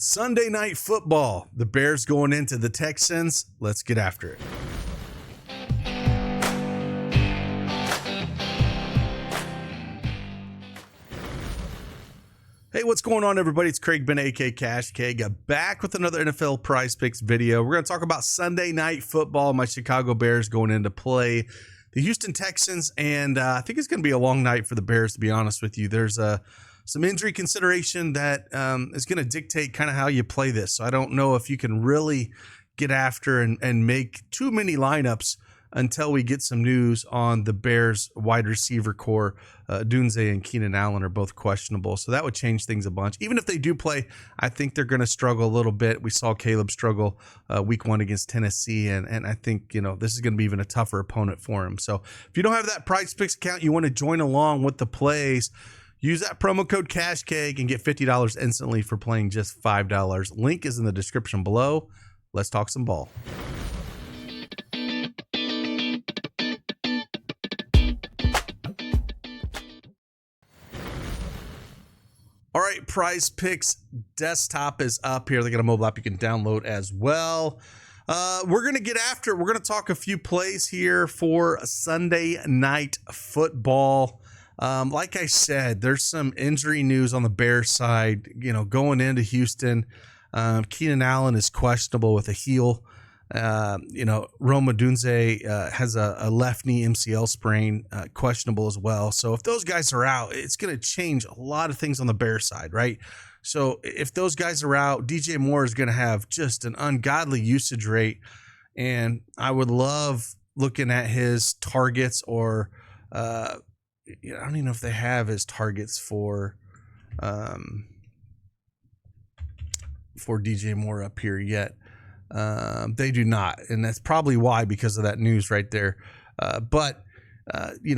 Sunday night football. The Bears going into the Texans. Let's get after it. Hey, what's going on, everybody? It's Craig Ben, a.k.a. Cash K, back with another NFL PrizePicks video. We're going to talk about Sunday night football. My Chicago Bears going into play the Houston Texans, and I think it's going to be a long night for the Bears, to be honest with you. There's some injury consideration that is going to dictate kind of how you play this. So I don't know if you can really get after and make too many lineups until we get some news on the Bears wide receiver core. Dunze and Keenan Allen are both questionable, so that would change things a bunch. Even if they do play, I think they're going to struggle a little bit. We saw Caleb struggle week 1 against Tennessee, and I think, this is going to be even a tougher opponent for him. So if you don't have that PrizePicks account, you want to join along with the plays, use that promo code CashCake and get $50 instantly for playing just $5. Link is in the description below. Let's talk some ball. All right, PrizePicks desktop is up here. They got a mobile app you can download as well. We're going to get after it. We're going to talk a few plays here for Sunday night football. Like I said, there's some injury news on the Bears side, going into Houston. Keenan Allen is questionable with a heel. Roma Dunze has a left knee MCL sprain, questionable as well. So if those guys are out, it's going to change a lot of things on the Bears side, right? So if those guys are out, DJ Moore is going to have just an ungodly usage rate. And I would love looking at his targets, or I don't even know if they have his targets for DJ Moore up here yet. They do not, and that's probably why, because of that news right there. But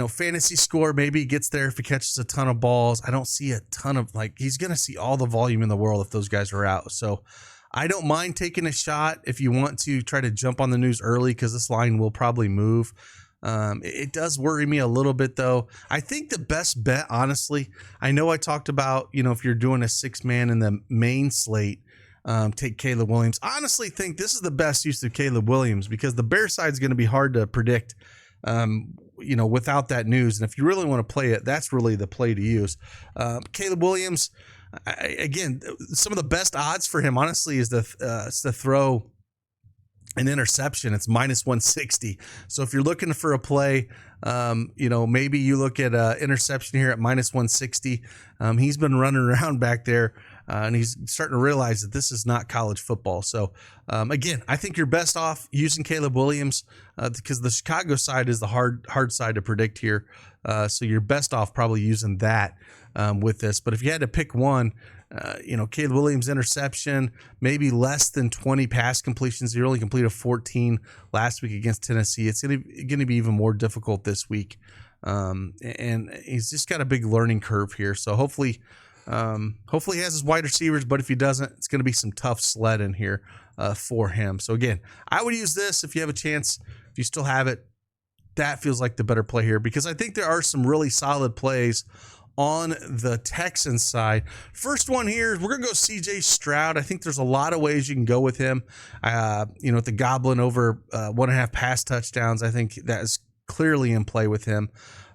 fantasy score, maybe he gets there if he catches a ton of balls. I don't see a ton of, he's going to see all the volume in the world if those guys are out. So I don't mind taking a shot if you want to try to jump on the news early, because this line will probably move. It does worry me a little bit, though. I think the best bet, honestly, I know I talked about, if you're doing a 6-man in the main slate, take Caleb Williams. I honestly think this is the best use of Caleb Williams, because the Bears side is going to be hard to predict, without that news. And if you really want to play it, that's really the play to use. Caleb Williams, again, some of the best odds for him, honestly, is to throw an interception. It's -160. So if you're looking for a play, maybe you look at an interception here at -160. He's been running around back there, and he's starting to realize that this is not college football. So again, I think you're best off using Caleb Williams, because the Chicago side is the hard side to predict here. So you're best off probably using that with this. But if you had to pick one, Caleb Williams interception, maybe less than 20 pass completions. He only completed 14 last week against Tennessee. It's going to be even more difficult this week. And he's just got a big learning curve here. So hopefully he has his wide receivers, but if he doesn't, it's going to be some tough sledding here for him. So again, I would use this if you have a chance, if you still have it. That feels like the better play here, because I think there are some really solid plays on the Texans side. First one here, we're going to go CJ Stroud. I think there's a lot of ways you can go with him. With the Goblin over 1.5 pass touchdowns, I think that is clearly in play with him.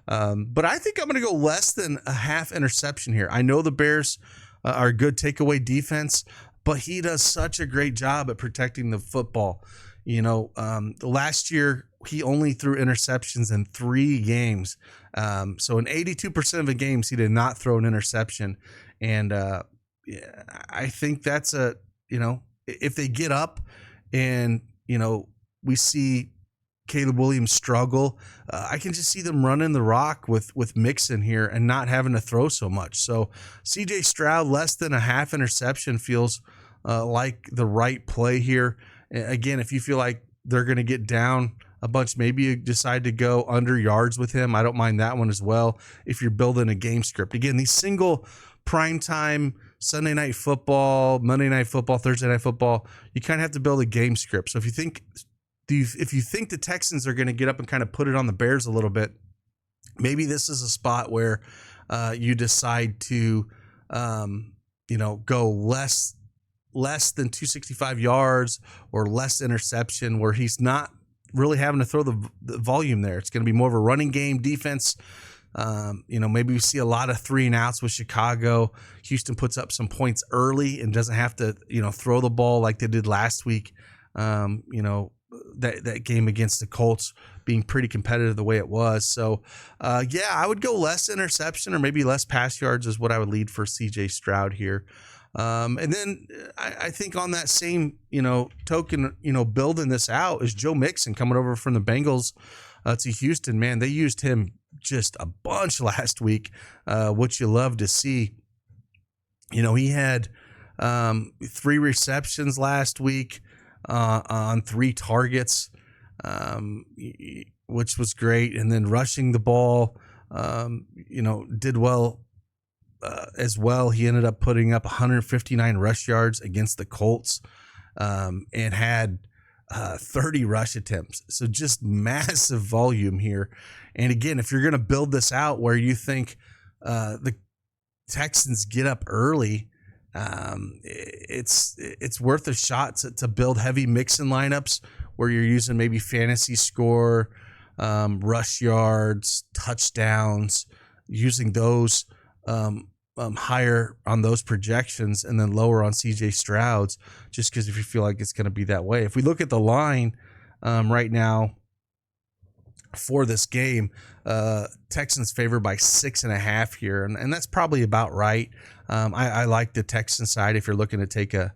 But I think I'm going to go less than a half interception here. I know the Bears are a good takeaway defense, but he does such a great job at protecting the football. Last year he only threw interceptions in 3 games. So in 82% of the games, he did not throw an interception. And I think that's if they get up and, we see Caleb Williams struggle, I can just see them running the rock with Mixon here and not having to throw so much. So CJ Stroud, less than a half interception feels like the right play here. Again, if you feel like they're going to get down a bunch, maybe you decide to go under yards with him. I don't mind that one as well if you're building a game script. Again, these single primetime Sunday night football, Monday night football, Thursday night football, you kind of have to build a game script. So if you think the Texans are going to get up and kind of put it on the Bears a little bit, maybe this is a spot where you decide to, go less less than 265 yards or less interception, where he's not really having to throw the volume there. It's going to be more of a running game defense. Maybe we see a lot of 3 and outs with Chicago. Houston puts up some points early and doesn't have to, throw the ball like they did last week. That game against the Colts being pretty competitive the way it was. So, I would go less interception or maybe less pass yards is what I would lead for CJ Stroud here. And then I think on that same, token, building this out is Joe Mixon coming over from the Bengals to Houston. Man, they used him just a bunch last week, which you love to see. He had 3 receptions last week on 3 targets, which was great. And then rushing the ball, did well as well. He ended up putting up 159 rush yards against the Colts and had 30 rush attempts. So just massive volume here. And again, if you're going to build this out where you think the Texans get up early, it's worth a shot to build heavy Mixon lineups where you're using maybe fantasy score, rush yards, touchdowns, using those higher on those projections and then lower on CJ Stroud's, just because if you feel like it's going to be that way. If we look at the line right now for this game, Texans favored by 6.5 here, and that's probably about right. I like the Texan side if you're looking to take a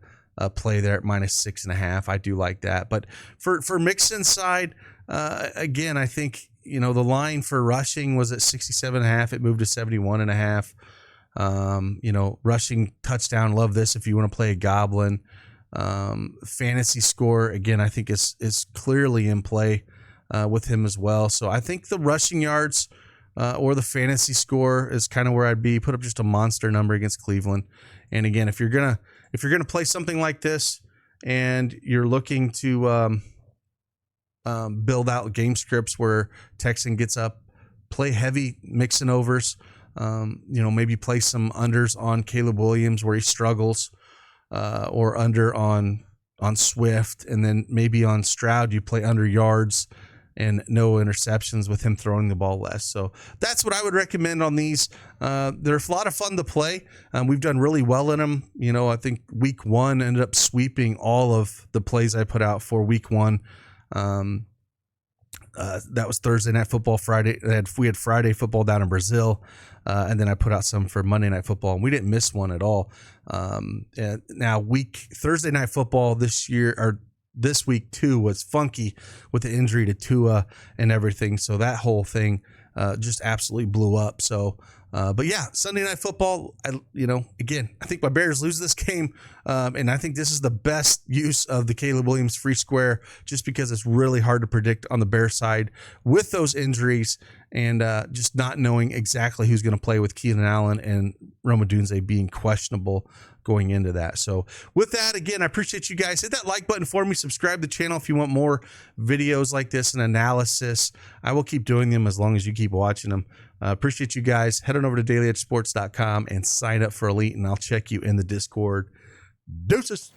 play there at -6.5. I do like that. But for Mixon's side, again, I think the line for rushing was at 67.5. It moved to 71.5. Rushing touchdown, love this if you want to play a goblin. Fantasy score, again, I think is clearly in play with him as well. So I think the rushing yards or the fantasy score is kind of where I'd be. Put up just a monster number against Cleveland. And again, if you're gonna play something like this and you're looking to build out game scripts where Texan gets up, play heavy Mixon overs. Maybe play some unders on Caleb Williams where he struggles, or under on Swift, and then maybe on Stroud you play under yards and no interceptions with him throwing the ball less. So that's what I would recommend on these. They're a lot of fun to play. We've done really well in them. I think week 1 ended up sweeping all of the plays I put out for week 1. That was Thursday Night Football. Friday we had Friday football down in Brazil, and then I put out some for Monday Night Football, and we didn't miss one at all. Now Thursday Night Football this week too was funky with the injury to Tua and everything, so that whole thing just absolutely blew up. So but yeah, Sunday Night Football, again, I think my Bears lose this game, and I think this is the best use of the Caleb Williams free square, just because it's really hard to predict on the Bears side with those injuries and just not knowing exactly who's going to play with Keenan Allen and Rome Odunze being questionable going into that. So with that, again, I appreciate you guys. Hit that like button for me. Subscribe to the channel if you want more videos like this and analysis. I will keep doing them as long as you keep watching them. Appreciate you guys. Head on over to dailyedgesports.com and sign up for Elite, and I'll check you in the Discord. Deuces.